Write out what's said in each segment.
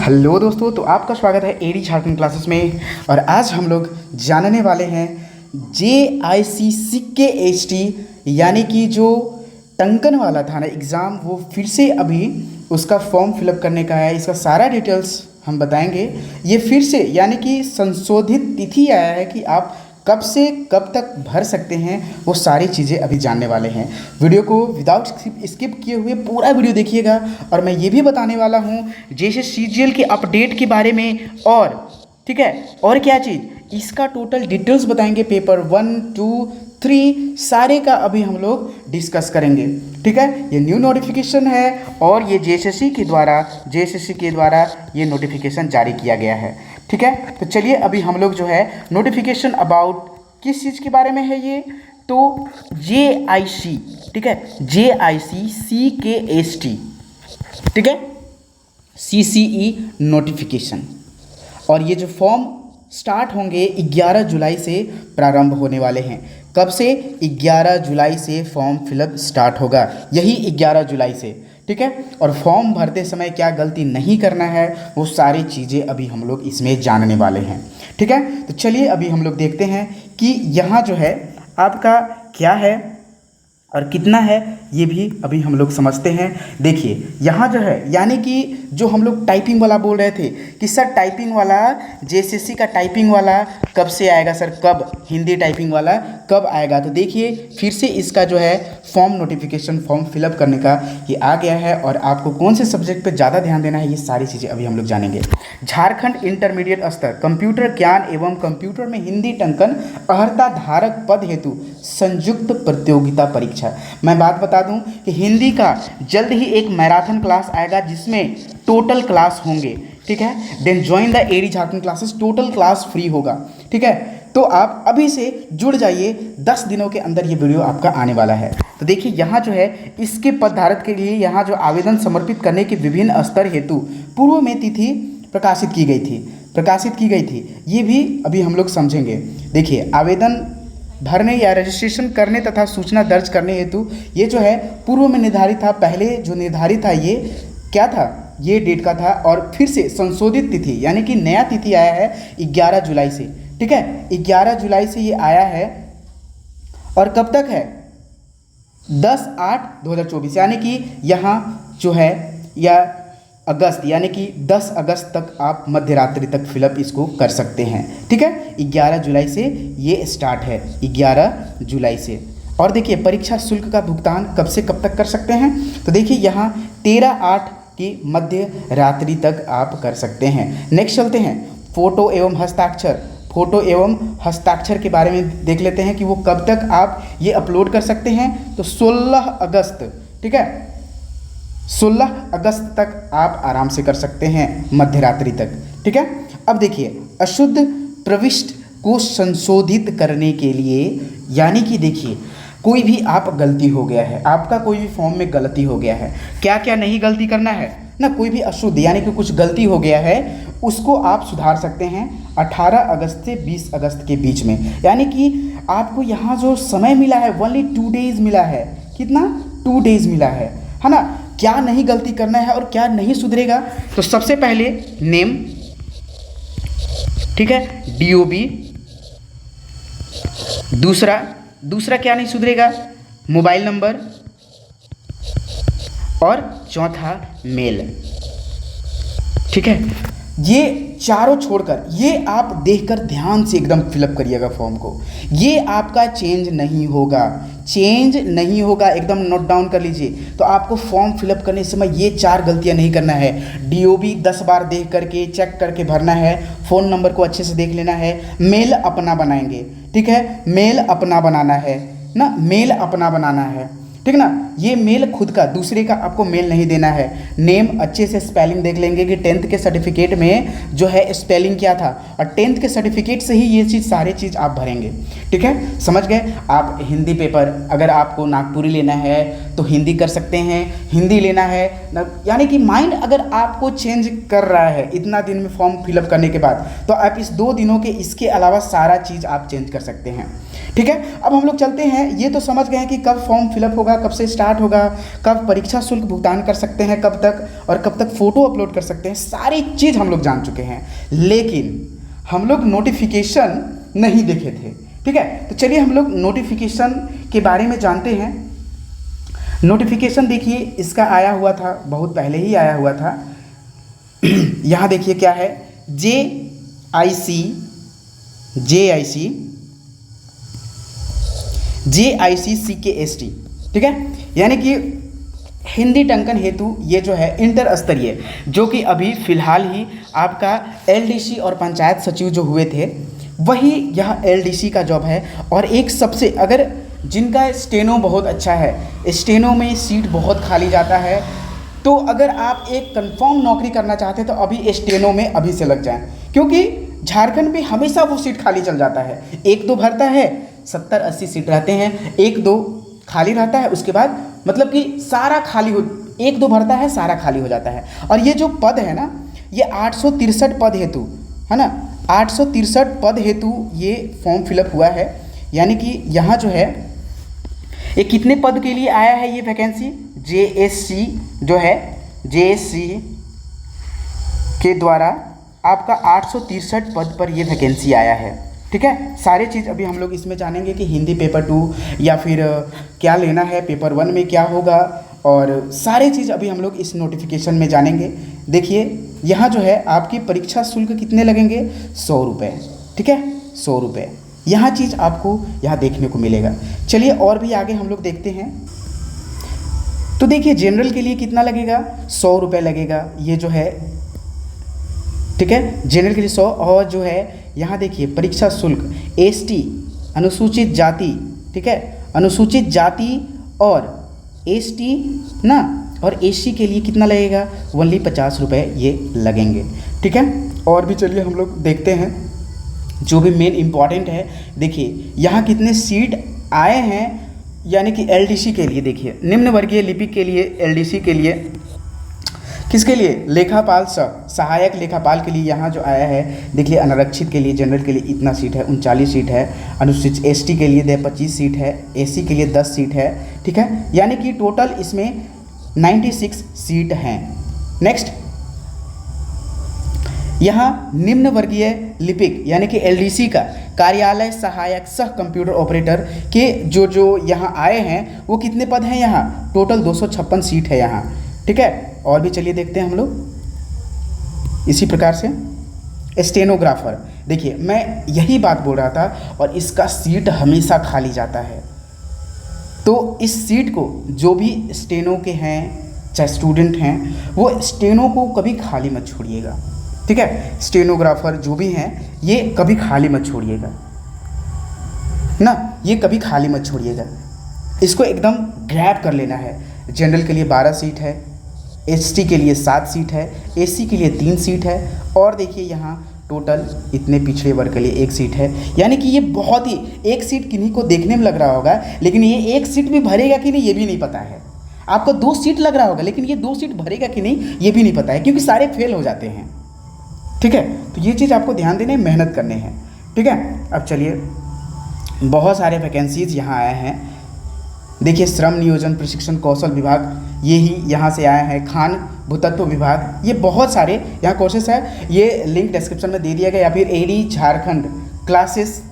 Hello दोस्तों, तो आपका स्वागत है एडी झारखंड क्लासेस में। और आज हम लोग जानने वाले हैं JICCKHT यानी कि जो टंकन वाला था ना एग्ज़ाम, वो फिर से अभी उसका फॉर्म फिलअप करने का है। इसका सारा डिटेल्स हम बताएंगे। ये फिर से यानी कि संशोधित तिथि आया है कि आप कब से कब तक भर सकते हैं, वो सारी चीज़ें अभी जानने वाले हैं। वीडियो को विदाउट स्किप किए हुए पूरा वीडियो देखिएगा। और मैं ये भी बताने वाला हूँ जैसे CGL के अपडेट के बारे में, और ठीक है, और क्या चीज़, इसका टोटल डिटेल्स बताएंगे। पेपर 1, 2, 3 सारे का अभी हम लोग डिस्कस करेंगे। ठीक है, ये न्यू नोटिफिकेशन है और ये JSSC के द्वारा ये नोटिफिकेशन जारी किया गया है। ठीक है, तो चलिए अभी हम लोग जो है नोटिफिकेशन अबाउट किस चीज़ के बारे में है ये, तो JIC, ठीक है, JICCKHT, ठीक है, CCE नोटिफिकेशन। और ये जो फॉर्म स्टार्ट होंगे 11 जुलाई से प्रारंभ होने वाले हैं। कब से? 11 जुलाई से फॉर्म फिलअप स्टार्ट होगा, यही 11 जुलाई से। ठीक है, और फॉर्म भरते समय क्या गलती नहीं करना है, वो सारी चीज़ें अभी हम लोग इसमें जानने वाले हैं। ठीक है, तो चलिए अभी हम लोग देखते हैं कि यहाँ जो है आपका क्या है और कितना है, ये भी अभी हम लोग समझते हैं। देखिए यहाँ जो है यानी कि जो हम लोग टाइपिंग वाला बोल रहे थे कि सर टाइपिंग वाला JSSC का टाइपिंग वाला कब से आएगा सर, कब हिंदी टाइपिंग वाला कब आएगा, तो देखिए फिर से इसका जो है फॉर्म नोटिफिकेशन, फॉर्म फिलअप करने का ये आ गया है। और आपको कौन से सब्जेक्ट पे ज़्यादा ध्यान देना है, ये सारी चीज़ें अभी हम लोग जानेंगे। झारखंड इंटरमीडिएट स्तर कंप्यूटर ज्ञान एवं कंप्यूटर में हिंदी टंकन अर्हता धारक पद हेतु संयुक्त प्रतियोगिता परीक्षा। मैं बात बता दूं कि हिंदी का जल्द ही एक मैराथन क्लास आएगा जिसमें टोटल क्लास होंगे। ठीक है, then join the AD Jharkhand classes, total class free होगा। ठीक है, तो आप अभी से जुड़ जाइए, 10 दिनों के अंदर ये वीडियो आपका आने वाला है। तो देखिए यहाँ जो है इसके पद धारक के लिए यहाँ जो आवेदन समर्पित करने के विभिन्न स्तर हेतु पूर्व में तिथि प्रकाशित की गई थी, ये भी अभी हम लोग समझेंगे। देखिए आवेदन भरने या रजिस्ट्रेशन करने तथा सूचना दर्ज करने हेतु ये जो है पूर्व में निर्धारित था, पहले जो निर्धारित था ये क्या था, ये डेट का था। और फिर से संशोधित तिथि यानी कि नया तिथि आया है 11 जुलाई से। ठीक है, 11 जुलाई से ये आया है और कब तक है, 10/8/2024 यानी कि यहाँ जो है या अगस्त यानी कि 10 अगस्त तक आप मध्य रात्रि तक फिलअप इसको कर सकते हैं। ठीक है, 11 जुलाई से ये स्टार्ट है, 11 जुलाई से। और देखिए परीक्षा शुल्क का भुगतान कब से कब तक कर सकते हैं, तो देखिए यहाँ 13/8 की मध्य रात्रि तक आप कर सकते हैं। नेक्स्ट चलते हैं फोटो एवं हस्ताक्षर के बारे में देख लेते हैं कि वो कब तक आप ये अपलोड कर सकते हैं। तो 16 अगस्त, ठीक है, 16 अगस्त तक आप आराम से कर सकते हैं मध्य रात्रि तक। ठीक है, अब देखिए अशुद्ध प्रविष्टि को संशोधित करने के लिए यानी कि देखिए कोई भी आप गलती हो गया है, आपका कोई भी फॉर्म में गलती हो गया है, क्या क्या नहीं गलती करना है ना, कोई भी अशुद्ध यानी कि कुछ गलती हो गया है उसको आप सुधार सकते हैं 18 अगस्त से 20 अगस्त के बीच में। यानी कि आपको यहाँ जो समय मिला है ओनली 2 डेज मिला है। कितना? 2 डेज मिला है ना। क्या नहीं गलती करना है और क्या नहीं सुधरेगा, तो सबसे पहले नेम, ठीक है, DOB, दूसरा क्या नहीं सुधरेगा, मोबाइल नंबर, और चौथा मेल। ठीक है, ये चारों छोड़कर ये आप देखकर ध्यान से एकदम फिलअप करिएगा फॉर्म को। ये आपका चेंज नहीं होगा, एकदम नोट डाउन कर लीजिए। तो आपको फॉर्म फिलअप करने समय ये 4 गलतियां नहीं करना है। DOB 10 बार देख करके चेक करके भरना है, फ़ोन नंबर को अच्छे से देख लेना है, मेल अपना बनाएंगे। ठीक है, मेल अपना बनाना है ना, मेल अपना बनाना है, ठीक ना। ये मेल खुद का, दूसरे का आपको मेल नहीं देना है। नेम अच्छे से स्पेलिंग देख लेंगे कि 10th के सर्टिफिकेट में जो है स्पेलिंग क्या था, और 10th के सर्टिफिकेट से ही ये सारी चीज़ आप भरेंगे। ठीक है, समझ गए आप। हिंदी पेपर अगर आपको नागपुरी लेना है तो हिंदी कर सकते हैं, हिंदी लेना है यानी कि माइंड अगर आपको चेंज कर रहा है इतना दिन में फॉर्म फिलअप करने के बाद, तो आप इस 2 दिनों के इसके अलावा सारा चीज़ आप चेंज कर सकते हैं। ठीक है, अब हम लोग चलते हैं। ये तो समझ गए हैं कि कब फॉर्म फिलअप होगा, कब से स्टार्ट होगा, कब परीक्षा शुल्क भुगतान कर सकते हैं, कब तक, और कब तक फ़ोटो अपलोड कर सकते हैं, सारी चीज़ हम लोग जान चुके हैं। लेकिन हम लोग नोटिफिकेशन नहीं देखे थे। ठीक है, तो चलिए हम लोग नोटिफिकेशन के बारे में जानते हैं। नोटिफिकेशन देखिए इसका आया हुआ था, बहुत पहले ही आया हुआ था। यहाँ देखिए क्या है, JICCAST, ठीक है, यानी कि हिंदी टंकन हेतु ये जो है इंटर स्तरीय, जो कि अभी फ़िलहाल ही आपका LDC और पंचायत सचिव जो हुए थे, वही यह LDC का जॉब है। और एक सबसे, अगर जिनका स्टेनो बहुत अच्छा है, स्टेनो में सीट बहुत खाली जाता है, तो अगर आप एक कंफर्म नौकरी करना चाहते हैं तो अभी स्टेनो में अभी से लग जाएं, क्योंकि झारखंड में हमेशा वो सीट खाली चल जाता है। एक दो भरता है, 70-80 सीट रहते हैं, एक दो खाली रहता है, उसके बाद मतलब कि सारा खाली हो, एक दो भरता है, सारा खाली हो जाता है। और ये जो पद है ना, ये 863 पद हेतु है ना, 863 पद हेतु ये फॉर्म फिलअप हुआ है। यानी कि यहाँ जो है ये कितने पद के लिए आया है ये वैकेंसी, JSC जो है, JSC के द्वारा आपका 863 पद पर ये वैकेंसी आया है। ठीक है, सारे चीज़ अभी हम लोग इसमें जानेंगे कि हिंदी पेपर 2 या फिर क्या लेना है, पेपर 1 में क्या होगा, और सारे चीज़ अभी हम लोग इस नोटिफिकेशन में जानेंगे। देखिए यहाँ जो है आपकी परीक्षा शुल्क कितने लगेंगे, 100 रुपये। ठीक है, 100 रुपये, यहाँ चीज़ आपको यहाँ देखने को मिलेगा। चलिए और भी आगे हम लोग देखते हैं। तो देखिए जनरल के लिए कितना लगेगा, 100 रुपये लगेगा, ये जो है, ठीक है, जनरल के लिए 100। और जो है यहाँ देखिए परीक्षा शुल्क ST अनुसूचित जाति, ठीक है, अनुसूचित जाति और ST ना, और SC के लिए कितना लगेगा, ओनली 50 रुपये ये लगेंगे। ठीक है, और भी चलिए हम लोग देखते हैं जो भी मेन इम्पॉर्टेंट है। देखिए यहाँ कितने सीट आए हैं, यानी कि LDC के लिए देखिए, निम्न वर्गीय लिपिक के लिए, LDC के लिए, किसके लिए, लेखापाल सहायक लेखापाल के लिए यहाँ जो आया है, देखिए अनारक्षित के लिए, जनरल के लिए इतना सीट है, 39 सीट है, अनुसूचित ST के लिए 25 सीट है, SC के लिए 10 सीट है। ठीक है, यानी कि टोटल इसमें 96 सीट हैं। नेक्स्ट, यहाँ निम्न वर्गीय लिपिक यानी कि LDC का कार्यालय सहायक सह कंप्यूटर ऑपरेटर के जो यहाँ आए हैं वो कितने पद हैं, यहाँ टोटल 256 सीट है यहाँ। ठीक है, और भी चलिए देखते हैं हम लोग इसी प्रकार से। स्टेनोग्राफर, देखिए मैं यही बात बोल रहा था, और इसका सीट हमेशा खाली जाता है, तो इस सीट को जो भी स्टेनो के हैं चाहे स्टूडेंट हैं, वो स्टेनो को कभी खाली मत छोड़िएगा। ठीक है, स्टेनोग्राफर जो भी हैं ये कभी खाली मत छोड़िएगा ना, ये कभी खाली मत छोड़िएगा, इसको एकदम ग्रैब कर लेना है। जनरल के लिए 12 सीट है, ST के लिए 7 सीट है, SC के लिए 3 सीट है, और देखिए यहाँ टोटल इतने पिछड़े वर्ग के लिए 1 सीट है। यानी कि ये बहुत ही, एक सीट किन्हीं को देखने में लग रहा होगा, लेकिन ये एक सीट भी भरेगा कि नहीं ये भी नहीं पता है। आपको 2 सीट लग रहा होगा, लेकिन ये 2 सीट भरेगा कि नहीं ये भी नहीं पता है, क्योंकि सारे फेल हो जाते हैं। ठीक है, तो ये चीज़ आपको ध्यान देने, मेहनत करने हैं। ठीक है, अब चलिए बहुत सारे वैकेंसीज यहाँ आए हैं। देखिए श्रम नियोजन प्रशिक्षण कौशल विभाग, ये ही यहाँ से आया है, खान भूतत्व विभाग, ये बहुत सारे यहाँ कोर्सेस है। ये लिंक डिस्क्रिप्शन में दे दिया गया, या फिर AD झारखंड क्लासेस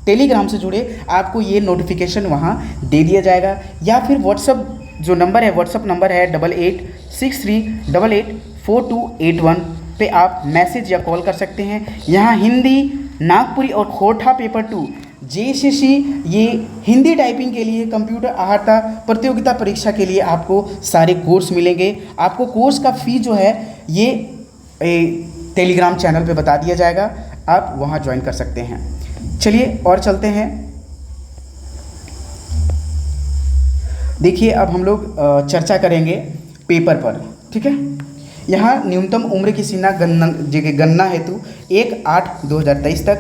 टेलीग्राम से जुड़े आपको ये नोटिफिकेशन वहाँ दे दिया जाएगा, या फिर व्हाट्सअप जो नंबर है, व्हाट्सअप नंबर है 8863884281 पे आप मैसेज या कॉल कर सकते हैं। यहाँ हिंदी, नागपुरी और खोरठा पेपर 2 JSC, ये हिंदी टाइपिंग के लिए, कंप्यूटर अहाता प्रतियोगिता परीक्षा के लिए आपको सारे कोर्स मिलेंगे। आपको कोर्स का फ़ी जो है ये टेलीग्राम चैनल पे बता दिया जाएगा, आप वहाँ ज्वाइन कर सकते हैं। चलिए और चलते हैं। देखिए अब हम लोग चर्चा करेंगे पेपर पर। ठीक है, यहाँ न्यूनतम उम्र की सीमा गणना हेतु 1/8/2023 तक,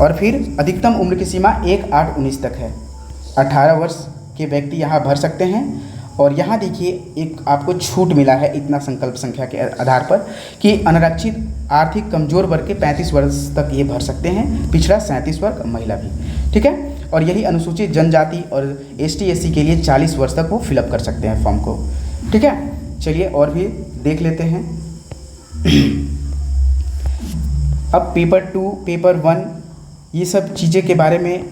और फिर अधिकतम उम्र की सीमा 1/8/19 तक है। 18 वर्ष के व्यक्ति यहाँ भर सकते हैं। और यहाँ देखिए एक आपको छूट मिला है इतना संकल्प संख्या के आधार पर कि अनारक्षित आर्थिक कमजोर वर्ग के 35 वर्ष तक ये भर सकते हैं, पिछड़ा 37 वर्ग, महिला भी। ठीक है। और यही अनुसूचित जनजाति और ST SC के लिए 40 वर्ष तक वो फिलअप कर सकते हैं फॉर्म को, ठीक है। चलिए और भी देख लेते हैं। अब पेपर 2, पेपर 1 ये सब चीज़ें के बारे में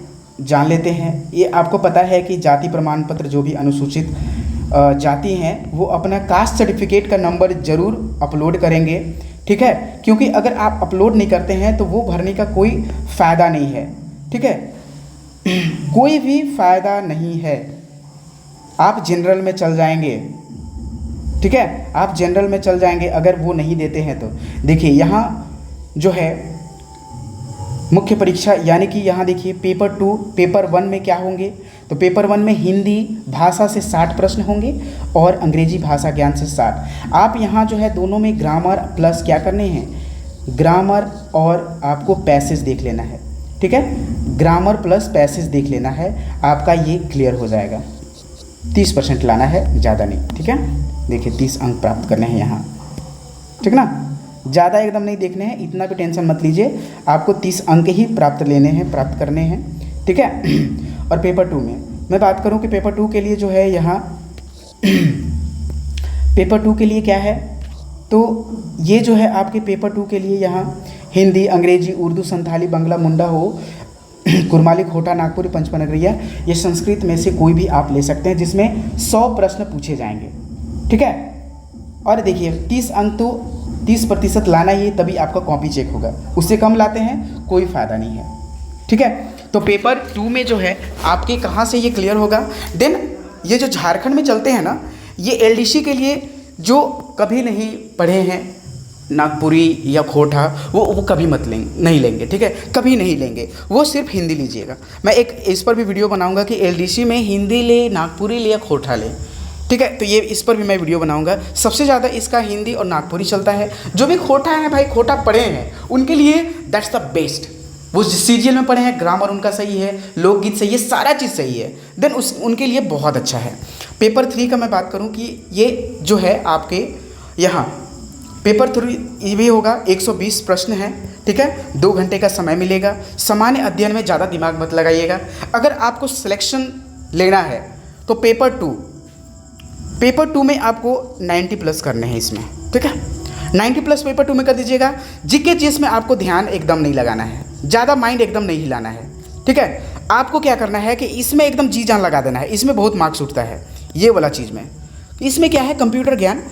जान लेते हैं। ये आपको पता है कि जाति प्रमाण पत्र जो भी अनुसूचित जाति हैं वो अपना कास्ट सर्टिफिकेट का नंबर ज़रूर अपलोड करेंगे, ठीक है, क्योंकि अगर आप अपलोड नहीं करते हैं तो वो भरने का कोई फ़ायदा नहीं है, ठीक है, कोई भी फ़ायदा नहीं है। आप जनरल में चल जाएंगे, ठीक है, आप जनरल में चल जाएंगे अगर वो नहीं देते हैं तो। देखिए यहाँ जो है मुख्य परीक्षा, यानी कि यहाँ देखिए पेपर 2, पेपर 1 में क्या होंगे, तो पेपर 1 में हिंदी भाषा से 60 प्रश्न होंगे और अंग्रेजी भाषा ज्ञान से 60। आप यहाँ जो है दोनों में ग्रामर प्लस क्या करने हैं, ग्रामर और आपको पैसेज देख लेना है, ठीक है, ग्रामर प्लस पैसेज देख लेना है, आपका ये क्लियर हो जाएगा। 30% लाना है, ज़्यादा नहीं, ठीक है। देखिए 30 अंक प्राप्त करने हैं यहाँ, ठीक ना, ज़्यादा एकदम नहीं देखने हैं, इतना भी टेंशन मत लीजिए, आपको 30 अंक ही प्राप्त करने हैं, ठीक है। और पेपर 2 में मैं बात करूं कि पेपर 2 के लिए जो है यहाँ पेपर 2 के लिए क्या है, तो ये जो है आपके पेपर 2 के लिए यहाँ हिंदी, अंग्रेजी, उर्दू, संथाली, बंगला, मुंडा हो, कुरमाली, खोटा, नागपुरी, पंचपनगरिया, ये संस्कृत में से कोई भी आप ले सकते हैं, जिसमें 100 प्रश्न पूछे जाएंगे, ठीक है। और देखिए 30 अंक तो 30% लाना ही, तभी आपका कॉपी चेक होगा, उससे कम लाते हैं कोई फ़ायदा नहीं है, ठीक है। तो पेपर 2 में जो है आपके कहाँ से ये क्लियर होगा। देन ये जो झारखंड में चलते हैं ना, ये LDC के लिए जो कभी नहीं पढ़े हैं नागपुरी या खोटा, वो कभी मत नहीं लेंगे, ठीक है, कभी नहीं लेंगे, वो सिर्फ हिंदी लीजिएगा। मैं एक इस पर भी वीडियो बनाऊंगा कि LDC में हिंदी ले, नागपुरी ले या खोटा ले, ठीक है, तो ये इस पर भी मैं वीडियो बनाऊंगा। सबसे ज़्यादा इसका हिंदी और नागपुरी चलता है। जो भी खोटा है भाई, खोटा पढ़े हैं उनके लिए दैट्स द बेस्ट। वो सीरियल में पढ़े हैं, ग्रामर उनका सही है, लोकगीत सही है, सारा चीज़ सही है, देन उनके लिए बहुत अच्छा है। पेपर 3 का मैं बात करूं कि ये जो है आपके यहाँ पेपर 3 ये भी होगा, 120 प्रश्न हैं, ठीक है, 2 घंटे का समय मिलेगा। सामान्य अध्ययन में ज़्यादा दिमाग मत लगाइएगा। अगर आपको सिलेक्शन लेना है तो पेपर 2 में आपको 90 प्लस करने हैं इसमें, ठीक है, 90 प्लस पेपर 2 में कर दीजिएगा। जीके जीएस में आपको ध्यान एकदम नहीं लगाना है, ज़्यादा माइंड एकदम नहीं हिलाना है, ठीक है। आपको क्या करना है कि इसमें एकदम जी जान लगा देना है, इसमें बहुत मार्क्स उठता है ये वाला चीज़ में। इसमें क्या है, कंप्यूटर ज्ञान,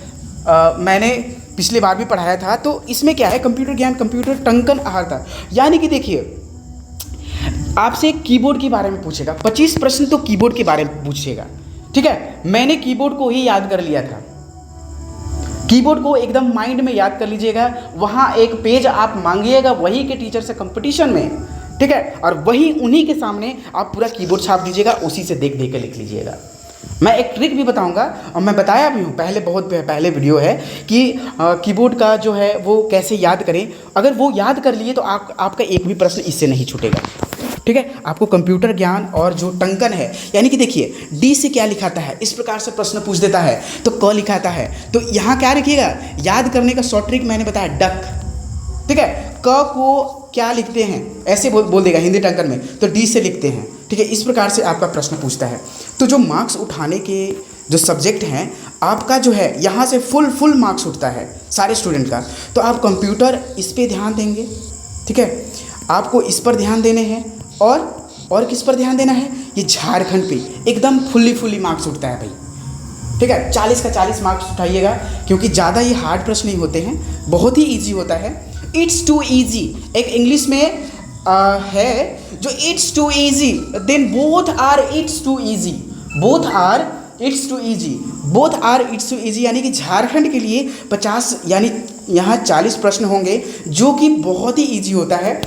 मैंने पिछली बार भी पढ़ाया था, तो इसमें क्या है, कंप्यूटर ज्ञान, कंप्यूटर टंकन आहारता, यानी कि देखिए आपसे कीबोर्ड के बारे में पूछेगा, 25 प्रश्न तो कीबोर्ड के बारे में पूछेगा, ठीक है। मैंने कीबोर्ड को ही याद कर लिया था, कीबोर्ड को एकदम माइंड में याद कर लीजिएगा। वहाँ एक पेज आप मांगिएगा वही के टीचर से कंपटीशन में, ठीक है, और वही उन्हीं के सामने आप पूरा कीबोर्ड छाप दीजिएगा, उसी से देख देख के लिख लीजिएगा। मैं एक ट्रिक भी बताऊंगा और मैं बताया भी हूँ पहले, बहुत पहले वीडियो है कि कीबोर्ड का जो है वो कैसे याद करें। अगर वो याद कर लिए तो आपका एक भी प्रश्न इससे नहीं छूटेगा, ठीक है। आपको कंप्यूटर ज्ञान और जो टंकन है, यानी कि देखिए डी से क्या लिखाता है, इस प्रकार से प्रश्न पूछ देता है तो क लिखाता है, तो यहाँ क्या रखिएगा, याद करने का शॉर्ट ट्रिक मैंने बताया, डक, ठीक है। क को क्या लिखते हैं, ऐसे बोल देगा हिंदी टंकन में, तो डी से लिखते हैं, ठीक है। इस प्रकार से आपका प्रश्न पूछता है। तो जो मार्क्स उठाने के जो सब्जेक्ट हैं आपका जो है यहाँ से फुल मार्क्स उठता है सारे स्टूडेंट का। तो आप कंप्यूटर इस पर ध्यान देंगे, ठीक है, आपको इस पर ध्यान देने हैं और किस पर ध्यान देना है, ये झारखंड पे एकदम फुल्ली मार्क्स उठता है भाई, ठीक है। 40 का 40 मार्क्स उठाइएगा, क्योंकि ज़्यादा ये हार्ड प्रश्न नहीं होते हैं, बहुत ही ईजी होता है। इट्स टू ईजी एक इंग्लिश में है जो it's too easy, then both are it's too easy, both are it's too easy, यानी कि झारखंड के लिए 50 यानी यहाँ 40 प्रश्न होंगे जो कि बहुत ही इजी होता है।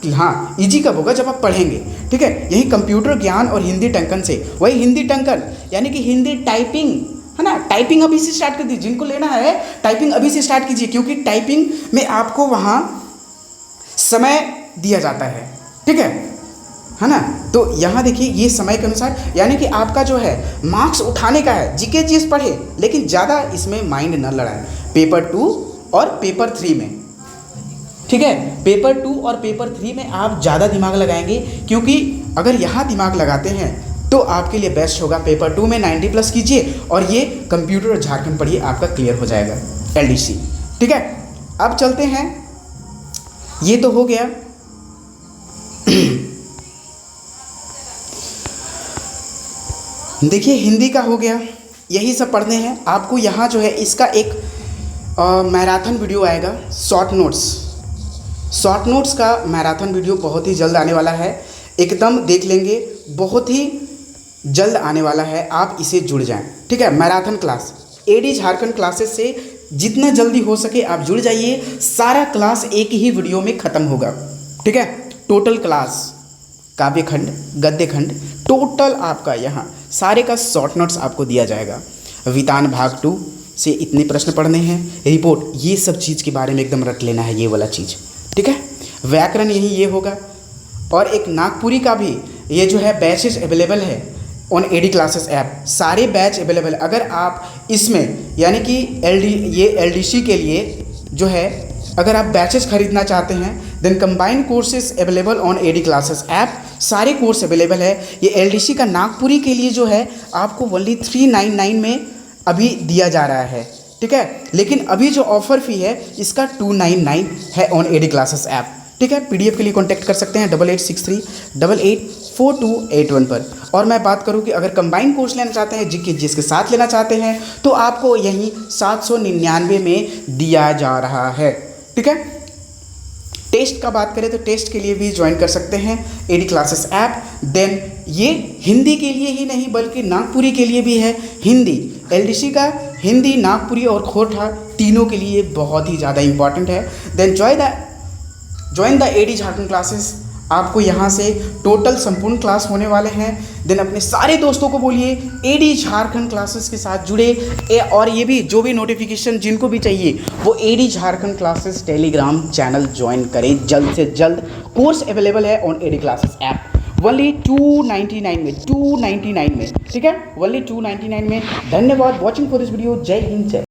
हाँ, इजी कब होगा, जब आप पढ़ेंगे, ठीक है। यही कंप्यूटर ज्ञान और हिंदी टंकन से, वही हिंदी टंकन यानी कि हिंदी टाइपिंग है ना, टाइपिंग अभी से स्टार्ट कर दीजिए, जिनको लेना है टाइपिंग अभी से स्टार्ट कीजिए, क्योंकि टाइपिंग में आपको वहाँ समय दिया जाता है, ठीक है ना। तो यहाँ देखिए ये समय के अनुसार, यानी कि आपका जो है मार्क्स उठाने का है, जीके जीएस पढ़े लेकिन ज़्यादा इसमें माइंड न लड़ाएं, पेपर 2 और पेपर 3 में, ठीक है। पेपर 2 और पेपर 3 में आप ज़्यादा दिमाग लगाएंगे, क्योंकि अगर यहाँ दिमाग लगाते हैं तो आपके लिए बेस्ट होगा। पेपर 2 में 90+ कीजिए और ये कंप्यूटर और झारखंड पढ़िए, आपका क्लियर हो जाएगा LDC। ठीक है, अब चलते हैं, ये तो हो गया। देखिए हिंदी का हो गया, यही सब पढ़ने हैं आपको। यहाँ जो है इसका एक मैराथन वीडियो आएगा, शॉर्ट नोट्स का मैराथन वीडियो बहुत ही जल्द आने वाला है, एकदम देख लेंगे, बहुत ही जल्द आने वाला है, आप इसे जुड़ जाएं। ठीक है, marathon class AD Jharkhand classes से जितना जल्दी हो सके आप जुड़ जाइए। सारा क्लास एक ही वीडियो में ख़त्म होगा। ठीक है, टोटल क्लास, काव्य खंड, गद्य खंड, टोटल आपका यहाँ सारे का शॉर्ट नोट्स आपको दिया जाएगा। वितान भाग 2 से इतने प्रश्न पढ़ने हैं, रिपोर्ट, ये सब चीज़ के बारे में एकदम रट लेना है, ये वाला चीज़। ठीक है, व्याकरण यही ये होगा। और एक नागपुरी का भी ये जो है बैचेस अवेलेबल है ऑन AD क्लासेस ऐप, सारे बैच अवेलेबल। अगर आप इसमें यानी कि LDC के लिए जो है अगर आप बैचेस खरीदना चाहते हैं, then combined courses available on AD classes app, सारे कोर्स अवेलेबल है। ये LDC का नागपुरी के लिए जो है आपको ओनली 399 में अभी दिया जा रहा है। ठीक है, लेकिन अभी जो ऑफर फी है इसका 299 है ऑन AD क्लासेस ऐप। ठीक है, PDF के लिए कॉन्टैक्ट कर सकते हैं 8863884281 पर। और मैं बात करूं कि अगर कंबाइंड कोर्स लेना चाहते हैं जिसके साथ लेना चाहते हैं तो आपको यहीं 799 में दिया जा रहा है। ठीक है, टेस्ट का बात करें तो टेस्ट के लिए भी ज्वाइन कर सकते हैं AD क्लासेस ऐप। देन ये हिंदी के लिए ही नहीं बल्कि नागपुरी के लिए भी है। हिंदी LDC का हिंदी, नागपुरी और खोरठा तीनों के लिए बहुत ही ज़्यादा इंपॉर्टेंट है। Then join the AD Jharkhand classes, आपको यहाँ से टोटल संपूर्ण क्लास होने वाले हैं। देन अपने सारे दोस्तों को बोलिए AD झारखंड क्लासेस के साथ जुड़े। और ये भी जो भी नोटिफिकेशन जिनको भी चाहिए वो AD Jharkhand classes Telegram channel join करें जल्द से जल्द। कोर्स अवेलेबल है on AD classes app, only 299 में। ठीक है, ओनली 299 में। धन्यवाद वॉचिंग फॉर दिस वीडियो। जय हिंद, जय